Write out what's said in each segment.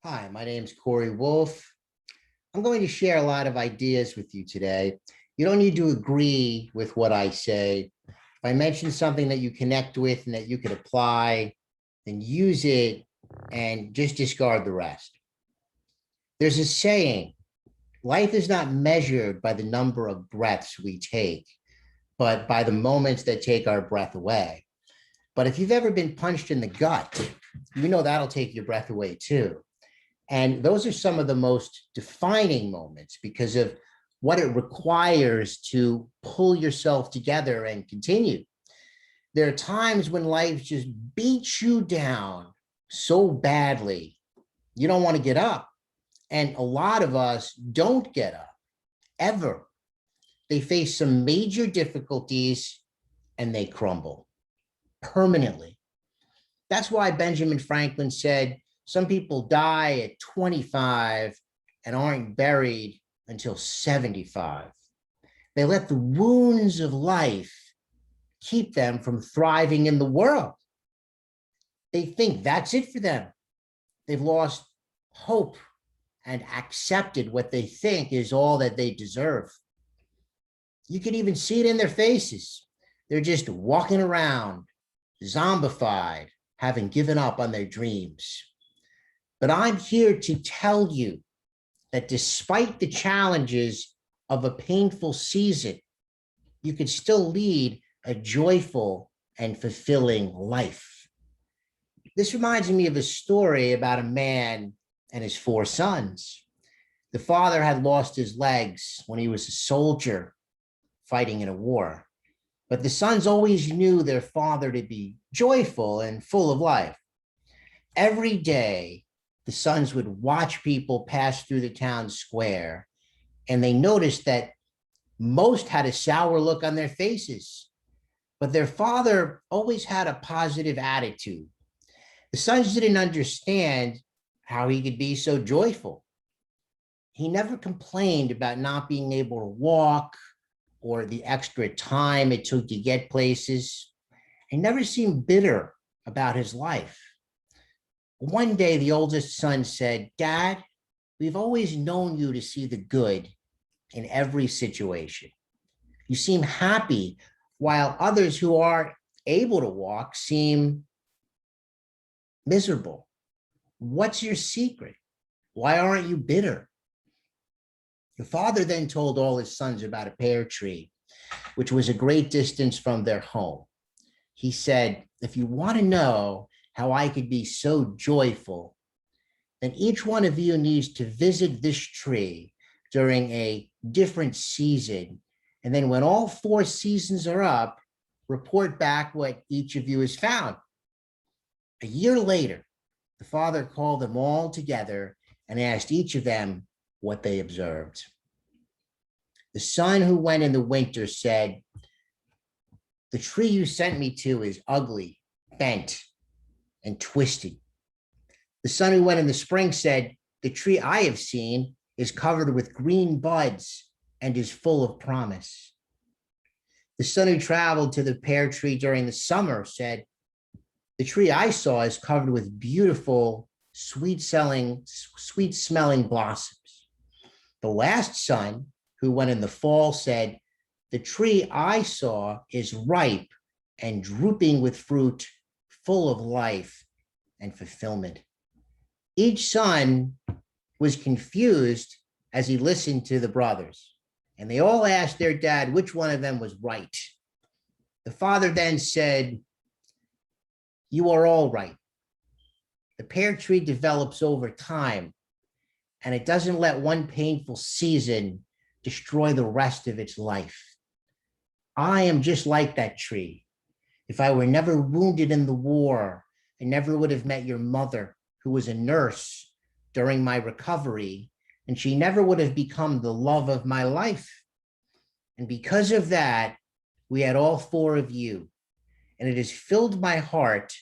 Hi, my name is Corey Wolf. I'm going to share a lot of ideas with you today. You don't need to agree with what I say. If I mention something that you connect with and that you could apply, then use it and just discard the rest. There's a saying, life is not measured by the number of breaths we take, but by the moments that take our breath away. But if you've ever been punched in the gut, you know that'll take your breath away too. And those are some of the most defining moments because of what it requires to pull yourself together and continue. There are times when life just beats you down so badly, you don't want to get up. And a lot of us don't get up ever. They face some major difficulties and they crumble permanently. That's why Benjamin Franklin said, some people die at 25 and aren't buried until 75. They let the wounds of life keep them from thriving in the world. They think that's it for them. They've lost hope and accepted what they think is all that they deserve. You can even see it in their faces. They're just walking around, zombified, having given up on their dreams. But I'm here to tell you that despite the challenges of a painful season, you can still lead a joyful and fulfilling life. This reminds me of a story about a man and his 4 sons. The father had lost his legs when he was a soldier fighting in a war, but the sons always knew their father to be joyful and full of life. Every day, the sons would watch people pass through the town square, and they noticed that most had a sour look on their faces, but their father always had a positive attitude. The sons didn't understand how he could be so joyful. He never complained about not being able to walk or the extra time it took to get places. He never seemed bitter about his life. One day, the oldest son said, "Dad, we've always known you to see the good in every situation. You seem happy, while others who are able to walk seem miserable. What's your secret? Why aren't you bitter?" The father then told all his sons about a pear tree, which was a great distance from their home. He said, "If you want to know how I could be so joyful, then each one of you needs to visit this tree during a different season. And then when all 4 seasons are up, report back what each of you has found." A year later, the father called them all together and asked each of them what they observed. The son who went in the winter said, "The tree you sent me to is ugly, bent, and twisted." The son who went in the spring said, "The tree I have seen is covered with green buds and is full of promise." The son who traveled to the pear tree during the summer said, "The tree I saw is covered with beautiful, sweet-smelling blossoms." The last son who went in the fall said, "The tree I saw is ripe and drooping with fruit, full of life and fulfillment." Each son was confused as he listened to the brothers, and they all asked their dad which one of them was right. The father then said, "You are all right. The pear tree develops over time, and it doesn't let one painful season destroy the rest of its life. I am just like that tree. If I were never wounded in the war, I never would have met your mother, who was a nurse during my recovery, and she never would have become the love of my life. And because of that, we had all 4 of you, and it has filled my heart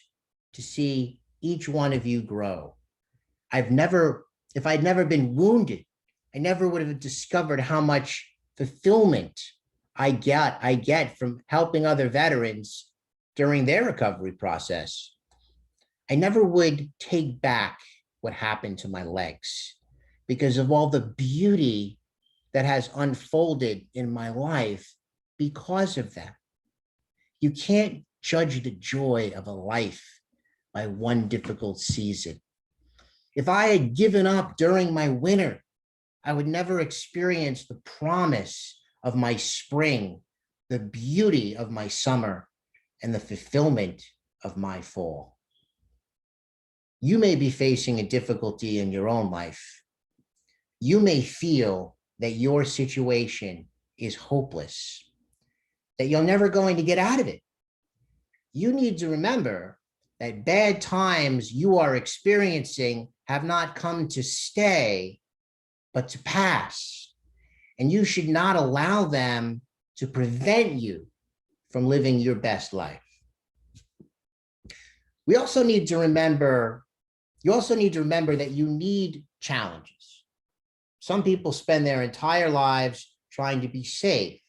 to see each one of you grow. If I'd never been wounded, I never would have discovered how much fulfillment I get from helping other veterans during their recovery process. I never would take back what happened to my legs because of all the beauty that has unfolded in my life because of that. You can't judge the joy of a life by one difficult season. If I had given up during my winter, I would never experience the promise of my spring, the beauty of my summer, and the fulfillment of my fall. You may be facing a difficulty in your own life. You may feel that your situation is hopeless, that you're never going to get out of it. You need to remember that bad times you are experiencing have not come to stay, but to pass. And you should not allow them to prevent you from living your best life. You also need to remember that you need challenges. Some people spend their entire lives trying to be safe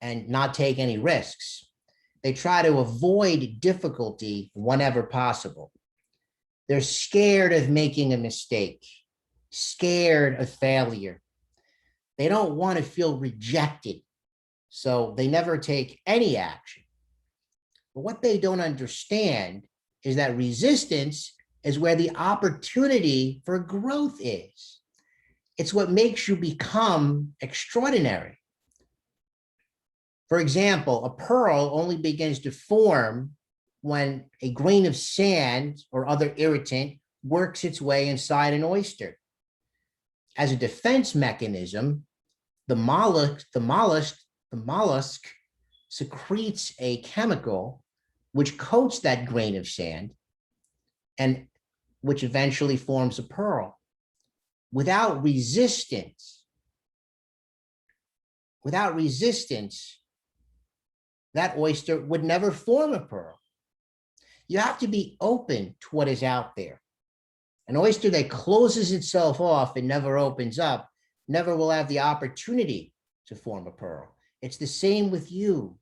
and not take any risks. They try to avoid difficulty whenever possible. They're scared of making a mistake, scared of failure. They don't want to feel rejected, so they never take any action. But what they don't understand is that resistance is where the opportunity for growth is. It's what makes you become extraordinary. For example, a pearl only begins to form when a grain of sand or other irritant works its way inside an oyster. As a defense mechanism, the mollusk secretes a chemical which coats that grain of sand and which eventually forms a pearl. Without resistance, that oyster would never form a pearl. You have to be open to what is out there. An oyster that closes itself off and never opens up never will have the opportunity to form a pearl. It's the same with you.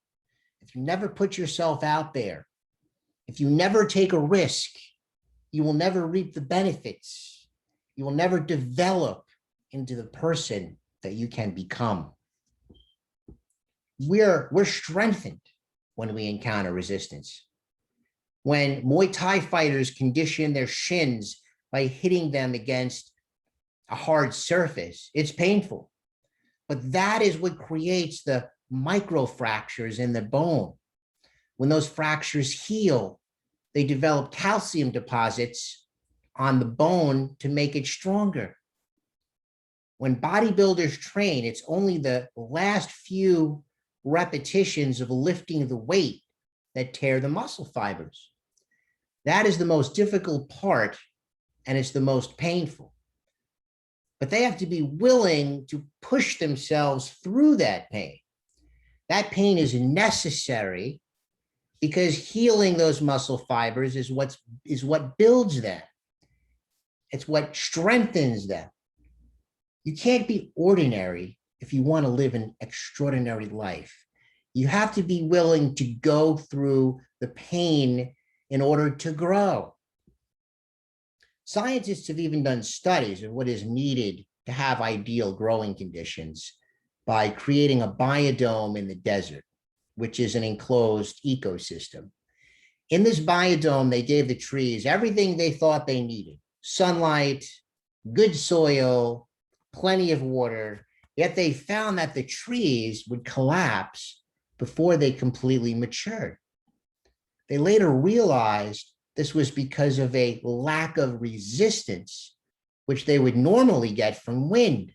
If you never put yourself out there, if you never take a risk, you will never reap the benefits. You will never develop into the person that you can become. We're strengthened when we encounter resistance. When Muay Thai fighters condition their shins by hitting them against a hard surface, it's painful. But that is what creates the microfractures in the bone. When those fractures heal, they develop calcium deposits on the bone to make it stronger. When bodybuilders train, it's only the last few repetitions of lifting the weight that tear the muscle fibers. That is the most difficult part, and it's the most painful. But they have to be willing to push themselves through that pain. That pain is necessary because healing those muscle fibers is what builds them. It's what strengthens them. You can't be ordinary if you want to live an extraordinary life. You have to be willing to go through the pain in order to grow. Scientists have even done studies of what is needed to have ideal growing conditions by creating a biodome in the desert, which is an enclosed ecosystem. In this biodome, they gave the trees everything they thought they needed: sunlight, good soil, plenty of water, yet they found that the trees would collapse before they completely matured. They later realized this was because of a lack of resistance, which they would normally get from wind.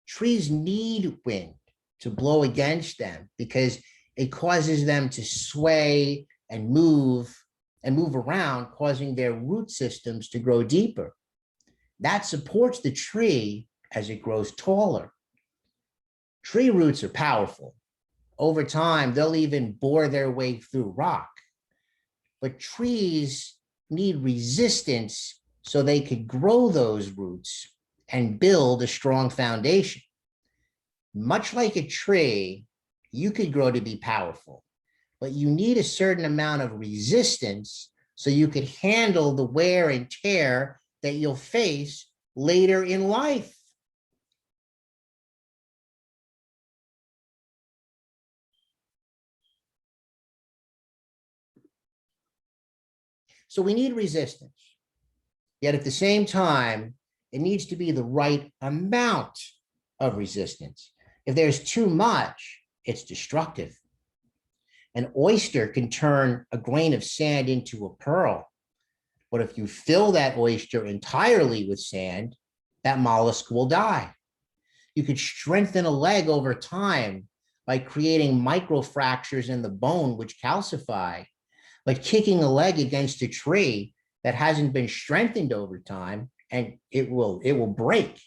Trees need wind to blow against them because it causes them to sway and move around, causing their root systems to grow deeper. That supports the tree as it grows taller. Tree roots are powerful. Over time, they'll even bore their way through rock. But trees need resistance so they could grow those roots and build a strong foundation. Much like a tree, you could grow to be powerful, but you need a certain amount of resistance so you could handle the wear and tear that you'll face later in life. So we need resistance. Yet at the same time, it needs to be the right amount of resistance. If there's too much, it's destructive. An oyster can turn a grain of sand into a pearl. But if you fill that oyster entirely with sand, that mollusk will die. You could strengthen a leg over time by creating microfractures in the bone, which calcify. But kicking a leg against a tree that hasn't been strengthened over time, and it will break.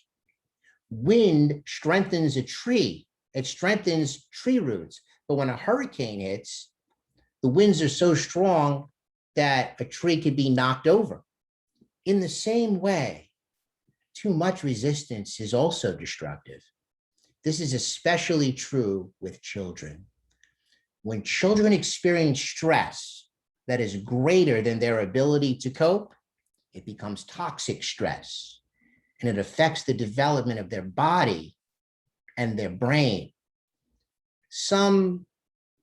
Wind strengthens a tree. It strengthens tree roots. But when a hurricane hits, the winds are so strong that a tree could be knocked over. In the same way, too much resistance is also destructive. This is especially true with children. When children experience stress that is greater than their ability to cope, it becomes toxic stress, and it affects the development of their body and their brain. Some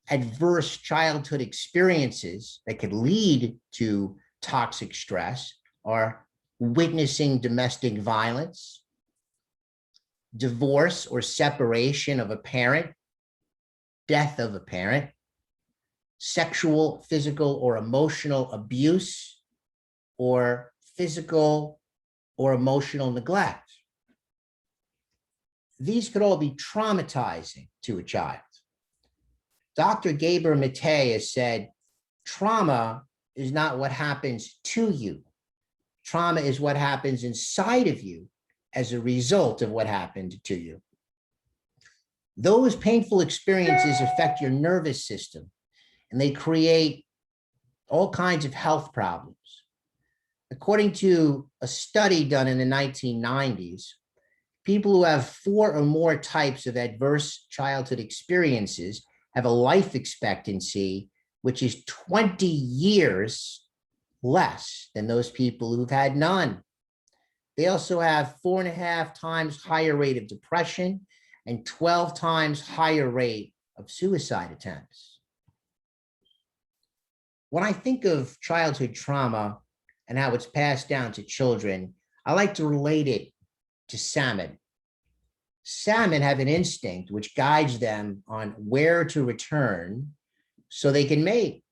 adverse childhood experiences that could lead to toxic stress are witnessing domestic violence, divorce or separation of a parent, death of a parent, sexual, physical, or emotional abuse, or physical or emotional neglect. These could all be traumatizing to a child. Dr. Gabor Mate has said, trauma is not what happens to you. Trauma is what happens inside of you as a result of what happened to you. Those painful experiences affect your nervous system, and they create all kinds of health problems. According to a study done in the 1990s, people who have 4 or more types of adverse childhood experiences have a life expectancy which is 20 years less than those people who've had none. They also have 4.5 times higher rate of depression and 12 times higher rate of suicide attempts. When I think of childhood trauma and how it's passed down to children, I like to relate it to salmon. Salmon have an instinct which guides them on where to return so they can mate.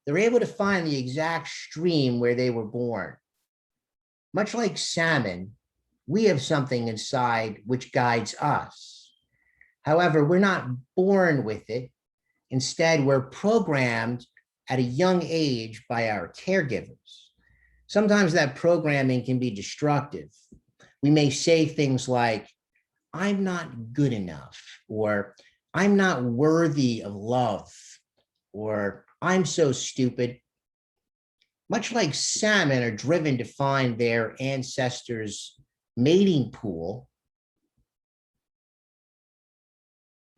They're able to find the exact stream where they were born. Much like salmon, we have something inside which guides us. However, we're not born with it. Instead, we're programmed at a young age by our caregivers. Sometimes that programming can be destructive. We may say things like, I'm not good enough, or I'm not worthy of love, or I'm so stupid. Much like salmon are driven to find their ancestors' mating pool,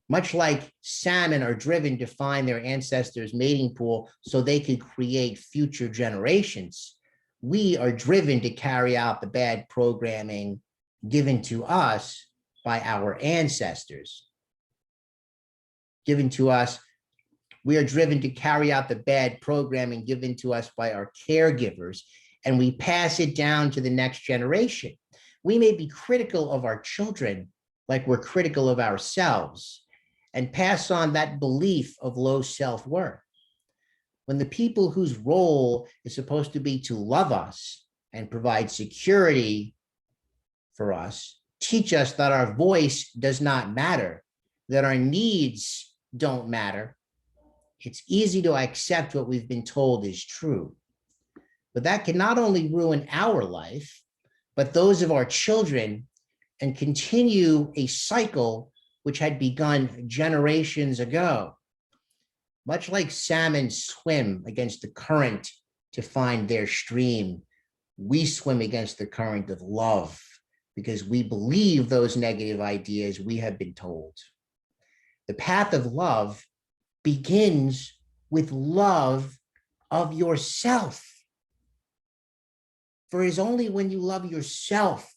much like salmon are driven to find their ancestors' mating pool so they could create future generations, we are driven to carry out the bad programming given to us by our ancestors. Given to us, we are driven to carry out the bad programming given to us by our caregivers, and we pass it down to the next generation. We may be critical of our children like we're critical of ourselves, and pass on that belief of low self-worth. When the people whose role is supposed to be to love us and provide security for us, teach us that our voice does not matter, that our needs don't matter, it's easy to accept what we've been told is true. But that can not only ruin our life, but those of our children, and continue a cycle which had begun generations ago. Much like salmon swim against the current to find their stream, we swim against the current of love because we believe those negative ideas we have been told. The path of love begins with love of yourself. For it is only when you love yourself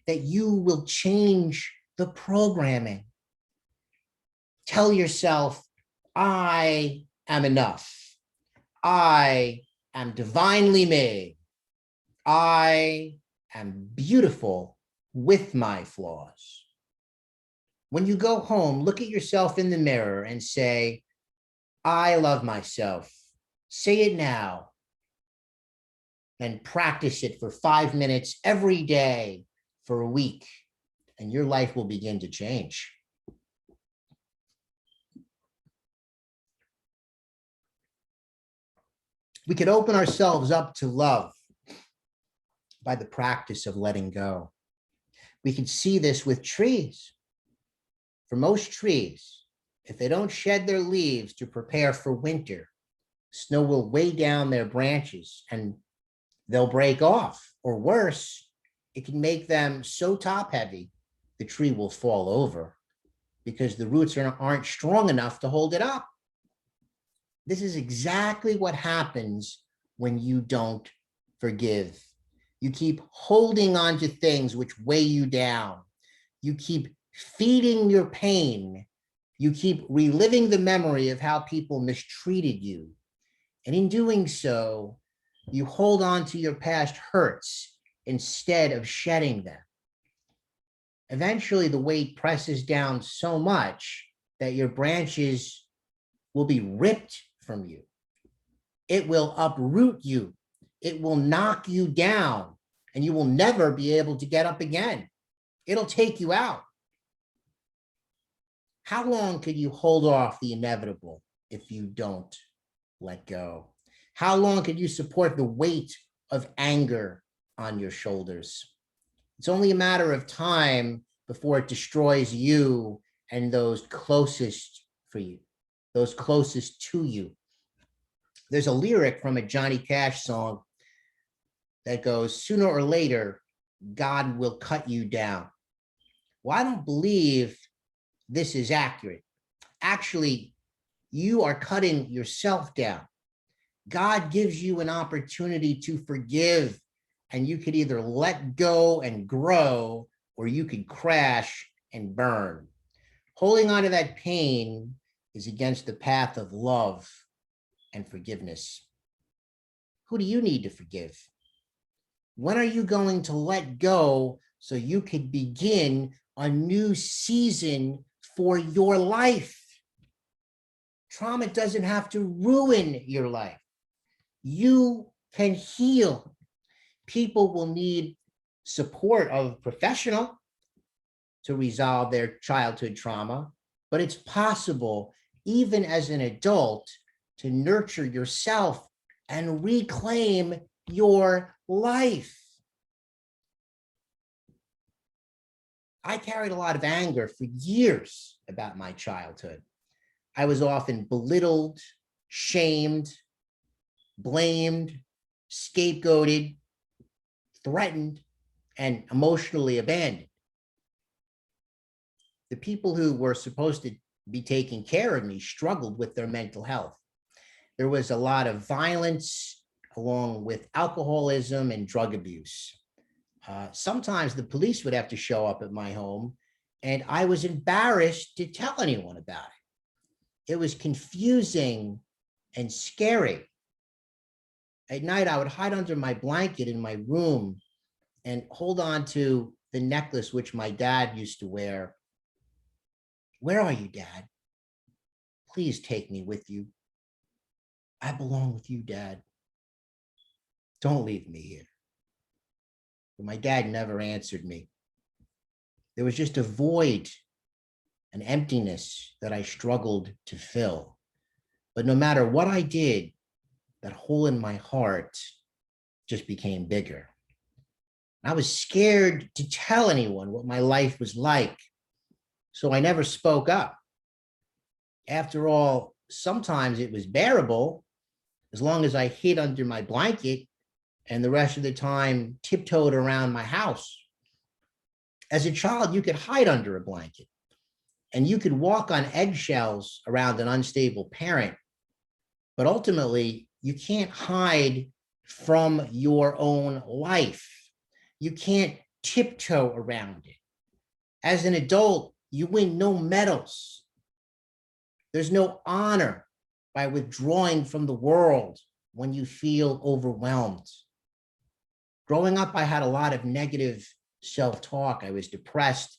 that you will change the programming. Tell yourself, I am enough. I am divinely made. I am beautiful with my flaws. When you go home, look at yourself in the mirror and say, I love myself. Say it now. And practice it for 5 minutes every day for a week, and your life will begin to change. We could open ourselves up to love by the practice of letting go. We can see this with trees. For most trees, if they don't shed their leaves to prepare for winter, snow will weigh down their branches and they'll break off, or worse, it can make them so top heavy, the tree will fall over because the roots aren't strong enough to hold it up. This is exactly what happens when you don't forgive. You keep holding on to things which weigh you down. You keep feeding your pain. You keep reliving the memory of how people mistreated you. And in doing so, you hold on to your past hurts instead of shedding them. Eventually, the weight presses down so much that your branches will be ripped from you. It will uproot you. It will knock you down, and you will never be able to get up again. It'll take you out. How long could you hold off the inevitable if you don't let go? How long could you support the weight of anger on your shoulders? It's only a matter of time before it destroys you and those closest for you, those closest to you. There's a lyric from a Johnny Cash song that goes, sooner or later, God will cut you down. Well, I don't believe this is accurate. Actually, you are cutting yourself down. God gives you an opportunity to forgive, and you could either let go and grow, or you could crash and burn. Holding on to that pain is against the path of love and forgiveness. Who do you need to forgive? When are you going to let go so you could begin a new season for your life? Trauma doesn't have to ruin your life. You can heal. People will need support of a professional to resolve their childhood trauma, but it's possible, even as an adult, to nurture yourself and reclaim your life. I carried a lot of anger for years about my childhood. I was often belittled, shamed, blamed, scapegoated, threatened, and emotionally abandoned. The people who were supposed to be taking care of me struggled with their mental health. There was a lot of violence along with alcoholism and drug abuse. Sometimes the police would have to show up at my home, and I was embarrassed to tell anyone about it. It was confusing and scary. At night, I would hide under my blanket in my room and hold on to the necklace which my dad used to wear. Where are you, Dad? Please take me with you. I belong with you, Dad. Don't leave me here. But my dad never answered me. There was just a void, an emptiness that I struggled to fill. But no matter what I did, that hole in my heart just became bigger. I was scared to tell anyone what my life was like, so I never spoke up. After all, sometimes it was bearable as long as I hid under my blanket and the rest of the time tiptoed around my house. As a child, you could hide under a blanket and you could walk on eggshells around an unstable parent, but ultimately you can't hide from your own life. You can't tiptoe around it. As an adult, you win no medals. There's no honor by withdrawing from the world when you feel overwhelmed. Growing up, I had a lot of negative self-talk. I was depressed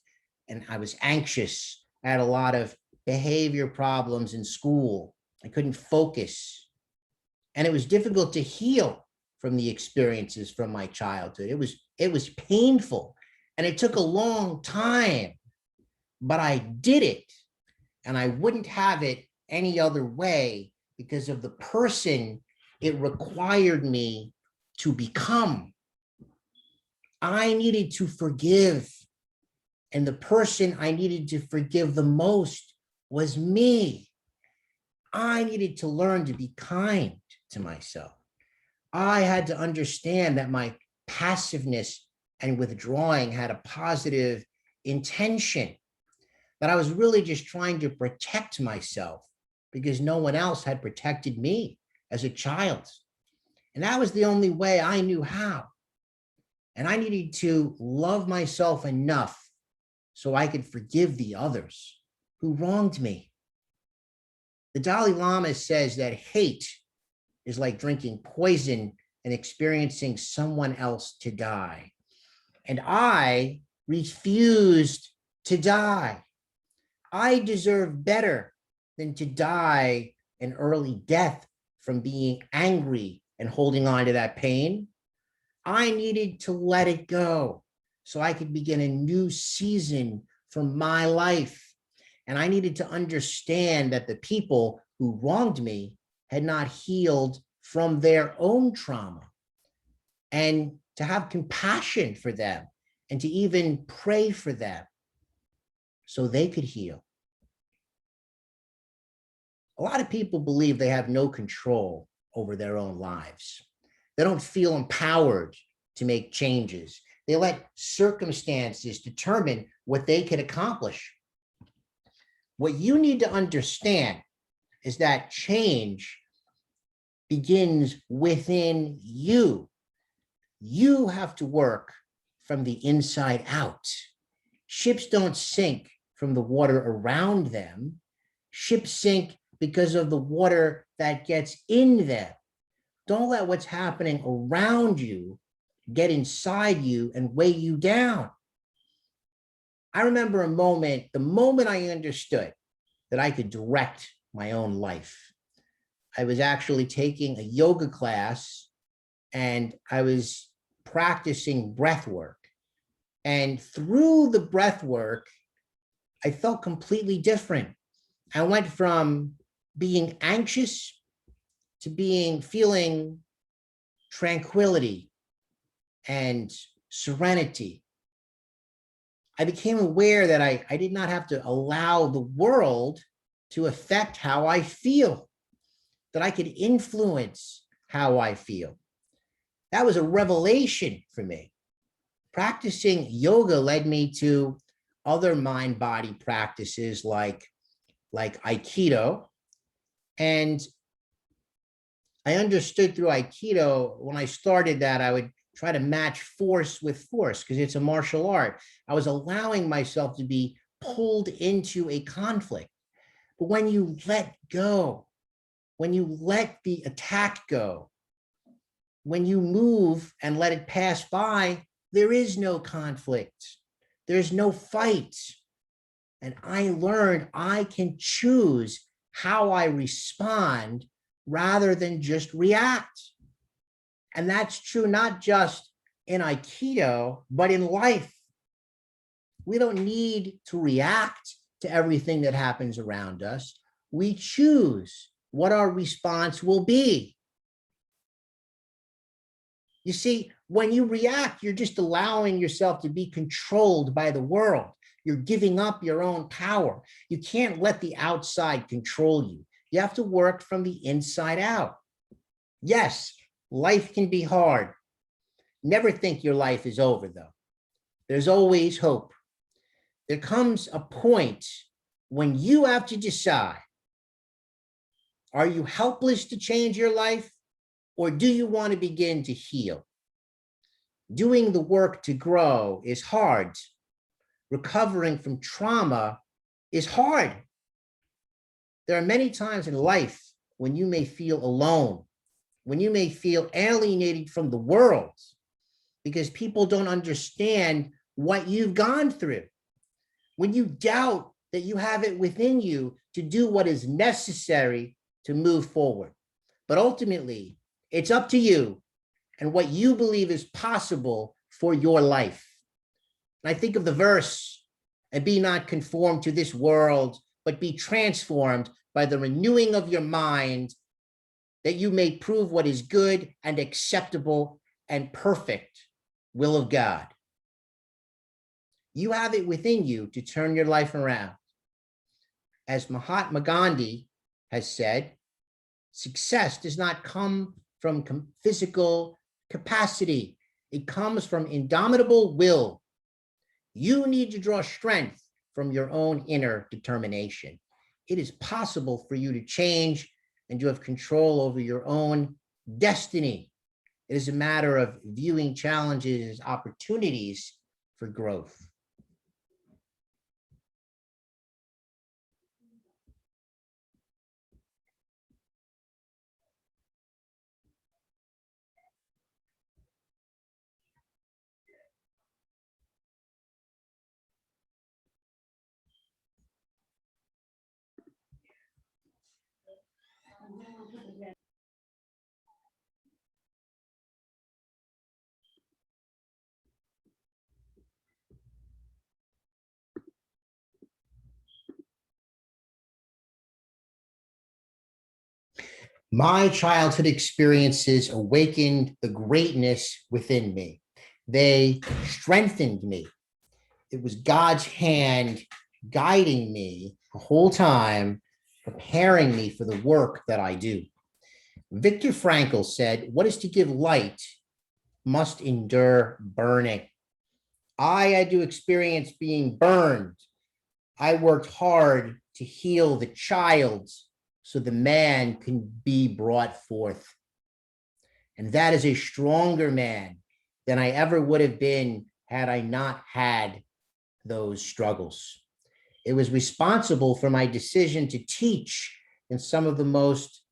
and I was anxious. I had a lot of behavior problems in school. I couldn't focus. And it was difficult to heal from the experiences from my childhood. It was painful and it took a long time, but I did it. And I wouldn't have it any other way because of the person it required me to become. I needed to forgive. And the person I needed to forgive the most was me. I needed to learn to be kind to myself. I had to understand that my passiveness and withdrawing had a positive intention, that I was really just trying to protect myself because no one else had protected me as a child. And that was the only way I knew how. And I needed to love myself enough so I could forgive the others who wronged me. The Dalai Lama says that hate is like drinking poison and experiencing someone else to die. And I refused to die. I deserve better than to die an early death from being angry and holding on to that pain. I needed to let it go so I could begin a new season for my life. And I needed to understand that the people who wronged me had not healed from their own trauma, and to have compassion for them and to even pray for them so they could heal. A lot of people believe they have no control over their own lives. They don't feel empowered to make changes. They let circumstances determine what they can accomplish. What you need to understand is that change begins within you. You have to work from the inside out. Ships don't sink from the water around them. Ships sink because of the water that gets in them. Don't let what's happening around you get inside you and weigh you down. I remember the moment I understood that I could direct my own life. I was actually taking a yoga class and I was practicing breath work. And through the breath work, I felt completely different. I went from being anxious to feeling tranquility and serenity. I became aware that I did not have to allow the world to affect how I feel, that I could influence how I feel. That was a revelation for me. Practicing yoga led me to other mind-body practices like Aikido. And I understood through Aikido, when I started that, I would try to match force with force because it's a martial art. I was allowing myself to be pulled into a conflict. But when you let go, when you let the attack go, when you move and let it pass by, there is no conflict. There's no fight. And I learned I can choose how I respond rather than just react. And that's true not just in Aikido, but in life. We don't need to react to everything that happens around us. We choose what our response will be. You see, when you react, you're just allowing yourself to be controlled by the world. You're giving up your own power. You can't let the outside control you. You have to work from the inside out. Yes, life can be hard. Never think your life is over, though. There's always hope. There comes a point when you have to decide, are you helpless to change your life, Or do you want to begin to heal? Doing the work to grow is hard. Recovering from trauma is hard. There are many times in life when you may feel alone, when you may feel alienated from the world because people don't understand what you've gone through. When you doubt that you have it within you to do what is necessary to move forward. But ultimately, it's up to you and what you believe is possible for your life. And I think of the verse, and be not conformed to this world, but be transformed by the renewing of your mind, that you may prove what is good and acceptable and perfect will of God. You have it within you to turn your life around. As Mahatma Gandhi has said, success does not come from physical capacity. It comes from indomitable will. You need to draw strength from your own inner determination. It is possible for you to change and to have control over your own destiny. It is a matter of viewing challenges as opportunities for growth. My childhood experiences awakened the greatness within me. They strengthened me. It was God's hand guiding me the whole time, preparing me for the work that I do. Viktor Frankl said, "What is to give light must endure burning." I had to experience being burned. I worked hard to heal the child so the man can be brought forth. And that is a stronger man than I ever would have been had I not had those struggles. It was responsible for my decision to teach in some of the most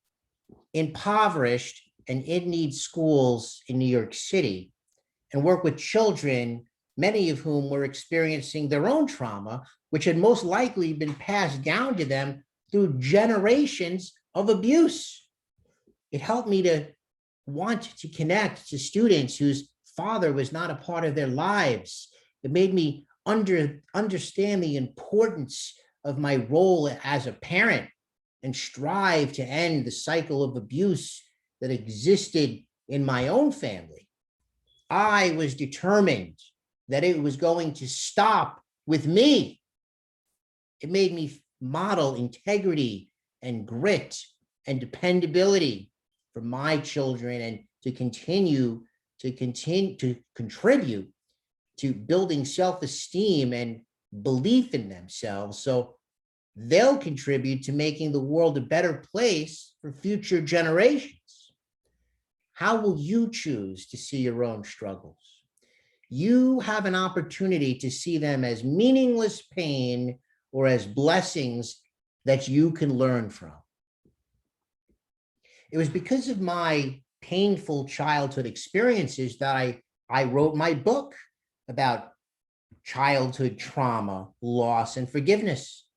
impoverished and in-need schools in New York City and work with children, many of whom were experiencing their own trauma, which had most likely been passed down to them through generations of abuse. It helped me to want to connect to students whose father was not a part of their lives. It made me understand the importance of my role as a parent and strive to end the cycle of abuse that existed in my own family. I was determined that it was going to stop with me. It made me model integrity and grit and dependability for my children and to continue to contribute to building self-esteem and belief in themselves so they'll contribute to making the world a better place for future generations. How will you choose to see your own struggles? You have an opportunity to see them as meaningless pain or as blessings that you can learn from. It was because of my painful childhood experiences that I wrote my book about childhood trauma, loss, and forgiveness.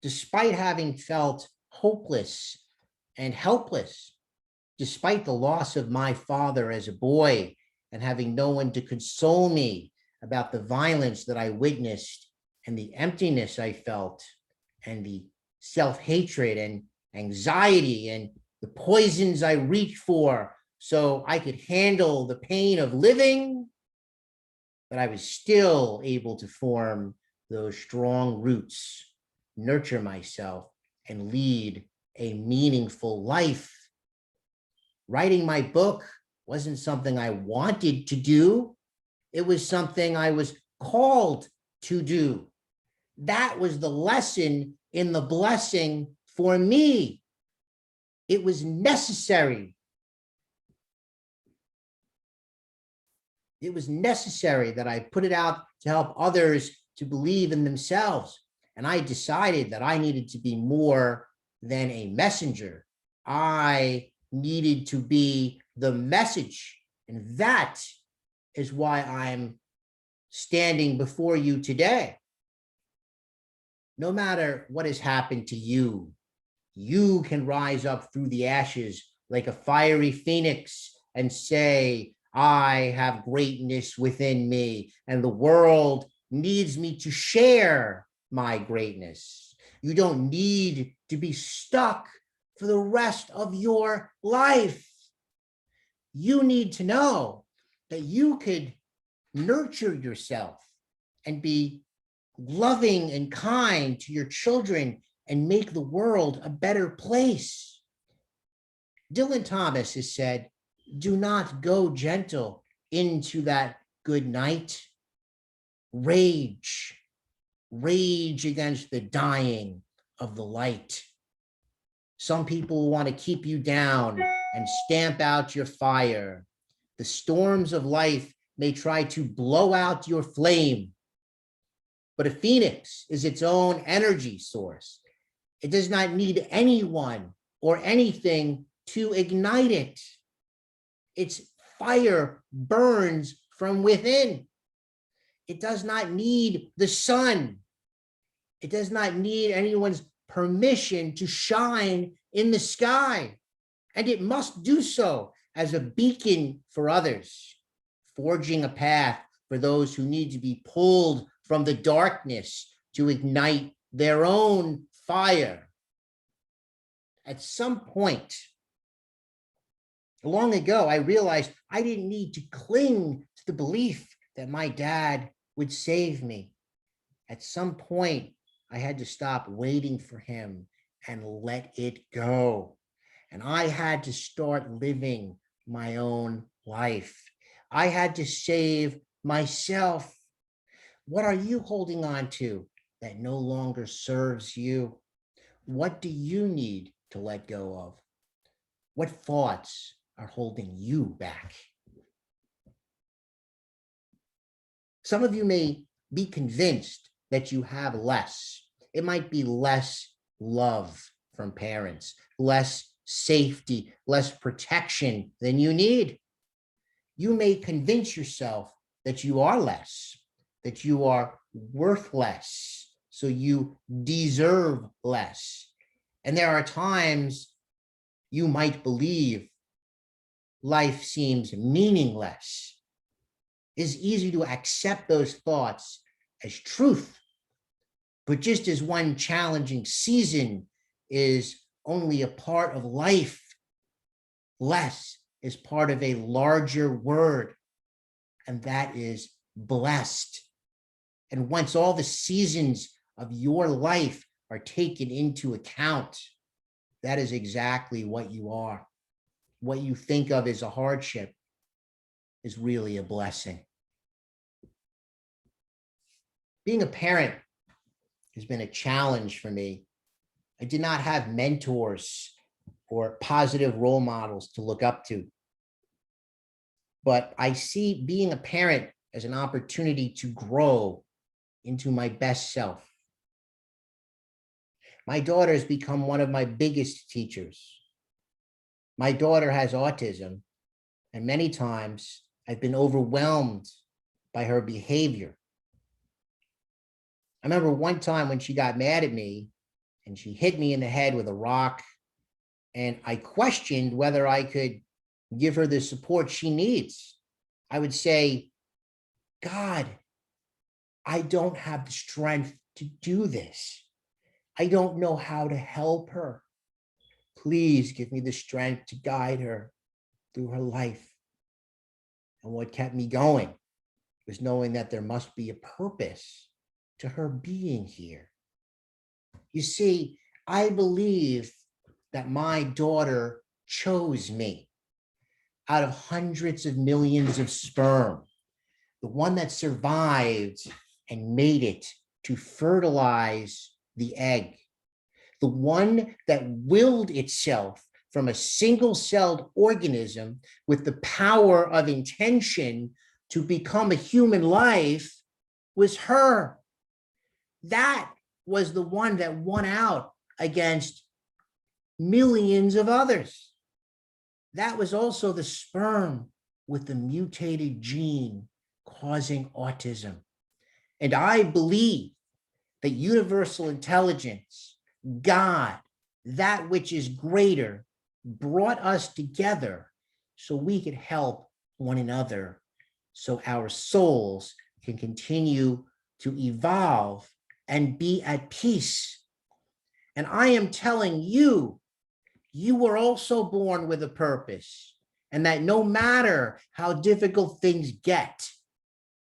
Despite having felt hopeless and helpless, despite the loss of my father as a boy and having no one to console me about the violence that I witnessed and the emptiness I felt and the self-hatred and anxiety and the poisons I reached for so I could handle the pain of living, but I was still able to form those strong roots, nurture myself, and lead a meaningful life. Writing my book wasn't something I wanted to do. It was something I was called to do. That was the lesson in the blessing for me. It was necessary It was necessary that I put it out to help others to believe in themselves. And I decided that I needed to be more than a messenger. I needed to be the message. And that is why I'm standing before you today. No matter what has happened to you, you can rise up through the ashes like a fiery phoenix and say, I have greatness within me, and the world needs me to share my greatness. You don't need to be stuck for the rest of your life. You need to know that you could nurture yourself and be loving and kind to your children and make the world a better place. Dylan Thomas has said, do not go gentle into that good night. Rage against the dying of the light. Some people want to keep you down and stamp out your fire. The storms of life may try to blow out your flame, but a phoenix is its own energy source. It does not need anyone or anything to ignite it. Its fire burns from within. It does not need the sun. It does not need anyone's permission to shine in the sky. And it must do so as a beacon for others, forging a path for those who need to be pulled from the darkness to ignite their own fire. At some point, long ago, I realized I didn't need to cling to the belief that my dad would save me. At some point, I had to stop waiting for him and let it go. And I had to start living my own life. I had to save myself. What are you holding on to that no longer serves you? What do you need to let go of? What thoughts are holding you back? Some of you may be convinced that you have less. It might be less love from parents, less safety, less protection than you need. You may convince yourself that you are less, that you are worth less, so you deserve less. And there are times you might believe life seems meaningless. It's easy to accept those thoughts as truth. But just as one challenging season is only a part of life, less is part of a larger word, and that is blessed. And once all the seasons of your life are taken into account, that is exactly what you are. What you think of as a hardship is really a blessing. Being a parent has been a challenge for me. I did not have mentors or positive role models to look up to. But I see being a parent as an opportunity to grow into my best self. My daughter has become one of my biggest teachers. My daughter has autism, and many times I've been overwhelmed by her behavior. I remember one time when she got mad at me and she hit me in the head with a rock, and I questioned whether I could give her the support she needs. I would say, God, I don't have the strength to do this. I don't know how to help her. Please give me the strength to guide her through her life. And what kept me going was knowing that there must be a purpose to her being here. You see, I believe that my daughter chose me out of hundreds of millions of sperm, the one that survived and made it to fertilize the egg, the one that willed itself from a single-celled organism with the power of intention to become a human life was her. That was the one that won out against millions of others. That was also the sperm with the mutated gene causing autism. And I believe that universal intelligence, God, that which is greater, brought us together so we could help one another, so our souls can continue to evolve and be at peace. And I am telling you, you were also born with a purpose, and that no matter how difficult things get,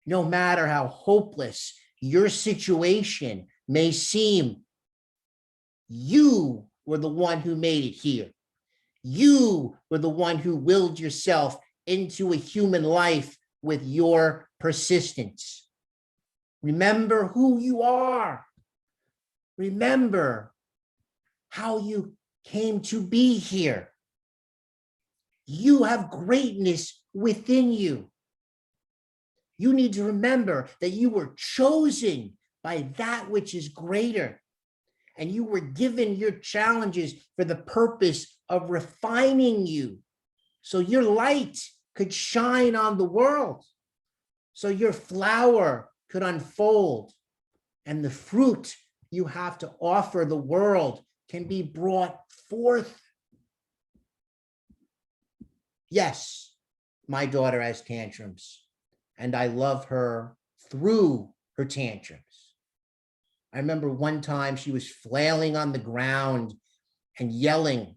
no matter how hopeless your situation may seem, you were the one who made it here. You were the one who willed yourself into a human life with your persistence. Remember who you are. Remember how you came to be here. You have greatness within you. You need to remember that you were chosen by that which is greater, and you were given your challenges for the purpose of refining you, so your light could shine on the world, so your flower could unfold, and the fruit you have to offer the world can be brought forth. Yes, my daughter has tantrums, and I love her through her tantrums. I remember one time she was flailing on the ground and yelling,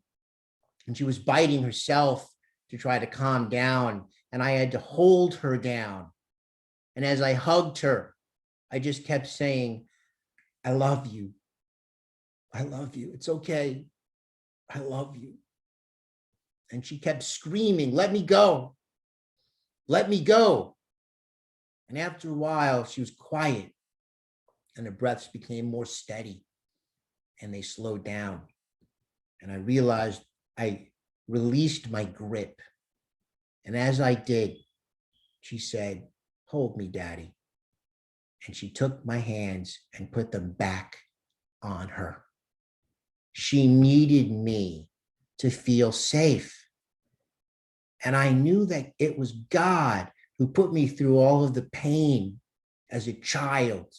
and she was biting herself to try to calm down, and I had to hold her down. And as I hugged her, I just kept saying, I love you. I love you. It's okay. I love you. And she kept screaming, let me go. Let me go. And after a while, she was quiet, and her breaths became more steady, and they slowed down. And I realized I released my grip. And as I did, she said, hold me, Daddy. And she took my hands and put them back on her. She needed me to feel safe. And I knew that it was God who put me through all of the pain as a child,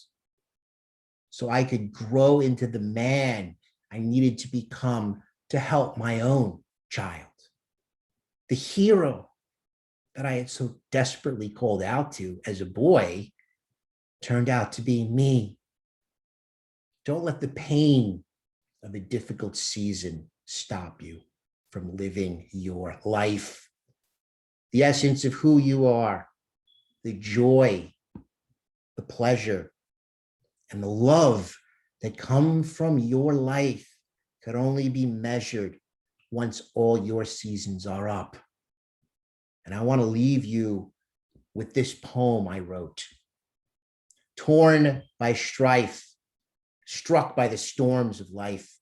so I could grow into the man I needed to become to help my own child. The hero that I had so desperately called out to as a boy turned out to be me. Don't let the pain of a difficult season stop you from living your life. The essence of who you are, the joy, the pleasure, and the love that come from your life could only be measured once all your seasons are up. And I want to leave you with this poem I wrote. Torn by strife, struck by the storms of life,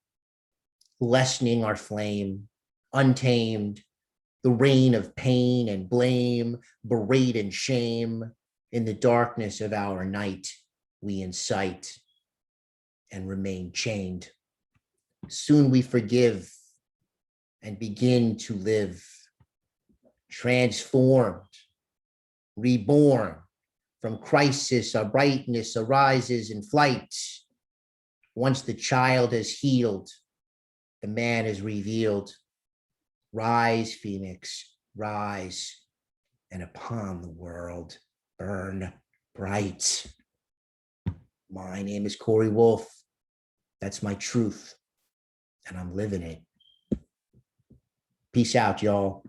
lessening our flame, untamed, the rain of pain and blame, berate and shame, in the darkness of our night, we incite and remain chained. Soon we forgive and begin to live, transformed, reborn. From crisis, our brightness arises in flight. Once the child has healed, the man is revealed. Rise, Phoenix, rise, and upon the world burn bright. My name is Corey Wolf. That's my truth, and I'm living it. Peace out, y'all.